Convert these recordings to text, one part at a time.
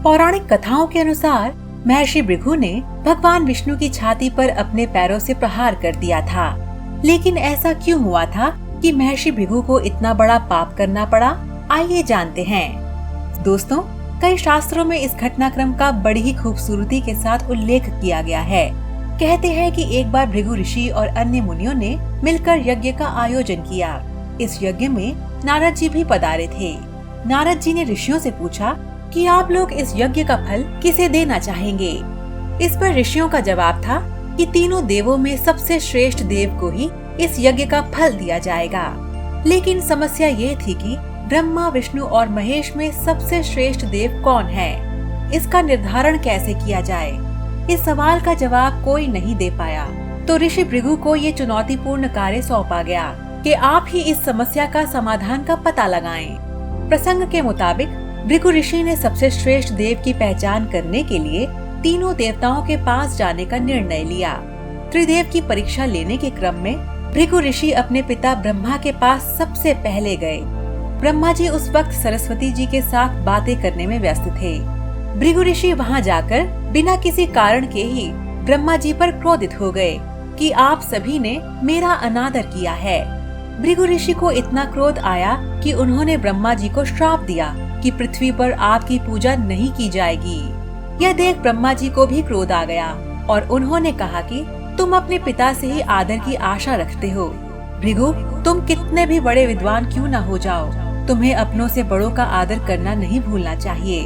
पौराणिक कथाओं के अनुसार महर्षि भृगु ने भगवान विष्णु की छाती पर अपने पैरों से प्रहार कर दिया था। लेकिन ऐसा क्यों हुआ था कि महर्षि भृगु को इतना बड़ा पाप करना पड़ा? आइए जानते हैं। दोस्तों, कई शास्त्रों में इस घटनाक्रम का बड़ी ही खूबसूरती के साथ उल्लेख किया गया है। कहते हैं कि एक बार भृगु ऋषि और अन्य मुनियों ने मिलकर यज्ञ का आयोजन किया। इस यज्ञ में नारद जी भी पधारे थे। नारद जी ने ऋषियों से पूछा कि आप लोग इस यज्ञ का फल किसे देना चाहेंगे? इस पर ऋषियों का जवाब था कि तीनों देवों में सबसे श्रेष्ठ देव को ही इस यज्ञ का फल दिया जाएगा। लेकिन समस्या ये थी कि ब्रह्मा, विष्णु और महेश में सबसे श्रेष्ठ देव कौन है? इसका निर्धारण कैसे किया जाए? इस सवाल का जवाब कोई नहीं दे पाया। तो ऋषि भृगु को ये चुनौतीपूर्ण कार्य सौंपा गया कि आप ही इस समस्या का समाधान का पता लगाएं। प्रसंग के मुताबिक भृगु ऋषि ने सबसे श्रेष्ठ देव की पहचान करने के लिए तीनों देवताओं के पास जाने का निर्णय लिया। त्रिदेव की परीक्षा लेने के क्रम में भृगु ऋषि अपने पिता ब्रह्मा के पास सबसे पहले गए। ब्रह्मा जी उस वक्त सरस्वती जी के साथ बातें करने में व्यस्त थे। भृगु ऋषि वहां जाकर बिना किसी कारण के ही ब्रह्मा जी पर क्रोधित हो गए कि आप सभी ने मेरा अनादर किया है। भृगु ऋषि को इतना क्रोध आया कि उन्होंने ब्रह्मा जी को श्राप दिया कि पृथ्वी पर आपकी पूजा नहीं की जाएगी। यह देख ब्रह्मा जी को भी क्रोध आ गया और उन्होंने कहा कि तुम अपने पिता से ही आदर की आशा रखते हो। भृगु, तुम कितने भी बड़े विद्वान क्यों न हो जाओ, तुम्हें अपनों से बड़ों का आदर करना नहीं भूलना चाहिए।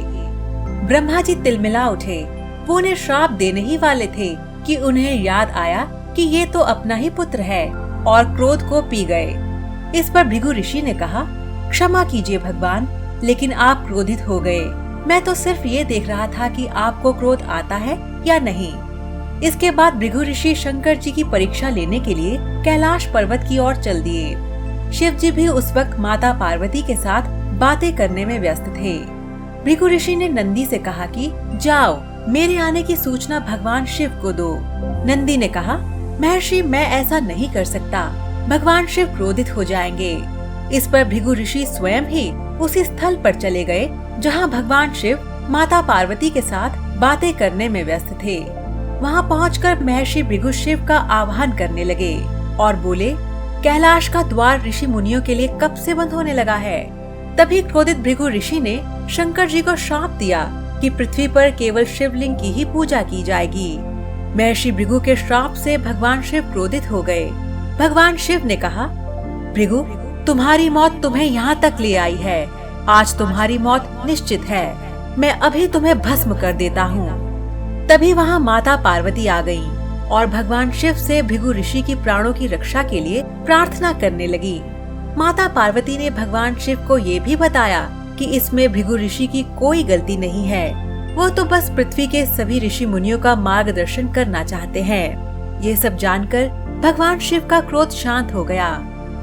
ब्रह्मा जी तिलमिला उठे। वो उन्हें श्राप देने ही वाले थे कि उन्हें याद आया कि ये तो अपना ही पुत्र है और क्रोध को पी गए। इस पर भृगु ऋषि ने कहा, क्षमा कीजिए भगवान, लेकिन आप क्रोधित हो गए। मैं तो सिर्फ ये देख रहा था कि आपको क्रोध आता है या नहीं। इसके बाद भृगु ऋषि शंकर जी की परीक्षा लेने के लिए कैलाश पर्वत की ओर चल दिए। शिव जी भी उस वक्त माता पार्वती के साथ बातें करने में व्यस्त थे। भृगु ऋषि ने नंदी से कहा कि जाओ, मेरे आने की सूचना भगवान शिव को दो। नंदी ने कहा, महर्षि, मैं ऐसा नहीं कर सकता, भगवान शिव क्रोधित हो जाएंगे। इस पर भृगु ऋषि स्वयं ही उसी स्थल पर चले गए जहां भगवान शिव माता पार्वती के साथ बातें करने में व्यस्त थे। वहां पहुंचकर महर्षि भृगु शिव का आह्वान करने लगे और बोले, कैलाश का द्वार ऋषि मुनियों के लिए कब से बंद होने लगा है? तभी क्रोधित भृगु ऋषि ने शंकर जी को श्राप दिया कि पृथ्वी पर केवल शिवलिंग की ही पूजा की जाएगी। महर्षि भृगु के श्राप से भगवान शिव क्रोधित हो गए। भगवान शिव ने कहा, भृगु, तुम्हारी मौत तुम्हें यहाँ तक ले आई है। आज तुम्हारी मौत निश्चित है। मैं अभी तुम्हें भस्म कर देता हूँ। तभी वहाँ माता पार्वती आ गयी और भगवान शिव से भृगु ऋषि की प्राणों की रक्षा के लिए प्रार्थना करने लगी। माता पार्वती ने भगवान शिव को ये भी बताया कि इसमें भृगु ऋषि की कोई गलती नहीं है। वो तो बस पृथ्वी के सभी ऋषि मुनियों का मार्गदर्शन करना चाहते हैं। ये सब जानकर भगवान शिव का क्रोध शांत हो गया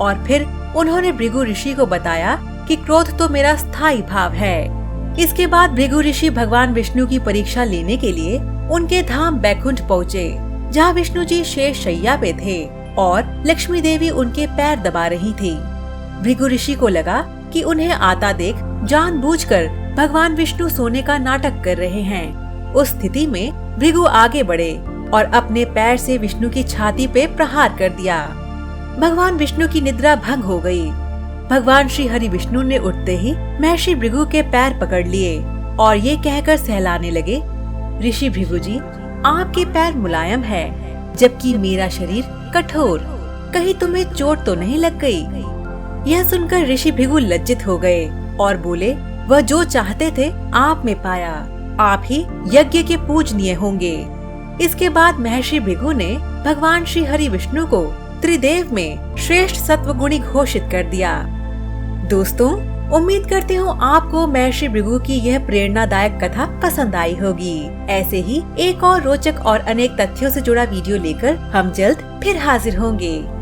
और फिर उन्होंने भृगु ऋषि को बताया कि क्रोध तो मेरा स्थायी भाव है। इसके बाद भृगु ऋषि भगवान विष्णु की परीक्षा लेने के लिए उनके धाम बैकुंठ पहुँचे, जहाँ विष्णु जी शेष शैया पे थे और लक्ष्मी देवी उनके पैर दबा रही थी। भृगु ऋषि को लगा कि उन्हें आता देख जानबूझकर भगवान विष्णु सोने का नाटक कर रहे हैं। उस स्थिति में भृगु आगे बढ़े और अपने पैर से विष्णु की छाती पे प्रहार कर दिया। भगवान विष्णु की निद्रा भंग हो गई। भगवान श्री हरि विष्णु ने उठते ही महर्षि भृगु के पैर पकड़ लिए और ये कहकर सहलाने लगे, ऋषि भृगु जी, आपके पैर मुलायम है, जबकि मेरा शरीर कठोर। कहीं तुम्हें चोट तो नहीं लग गई? यह सुनकर ऋषि भृगु लज्जित हो गए और बोले, वह जो चाहते थे आप में पाया। आप ही यज्ञ के पूजनीय होंगे। इसके बाद महर्षि भृगु ने भगवान श्री हरि विष्णु को त्रिदेव में श्रेष्ठ सत्वगुणी घोषित कर दिया। दोस्तों, उम्मीद करती हूँ आपको महर्षि भृगु की यह प्रेरणादायक कथा पसंद आई होगी। ऐसे ही एक और रोचक और अनेक तथ्यों से जुड़ा वीडियो लेकर हम जल्द फिर हाजिर होंगे।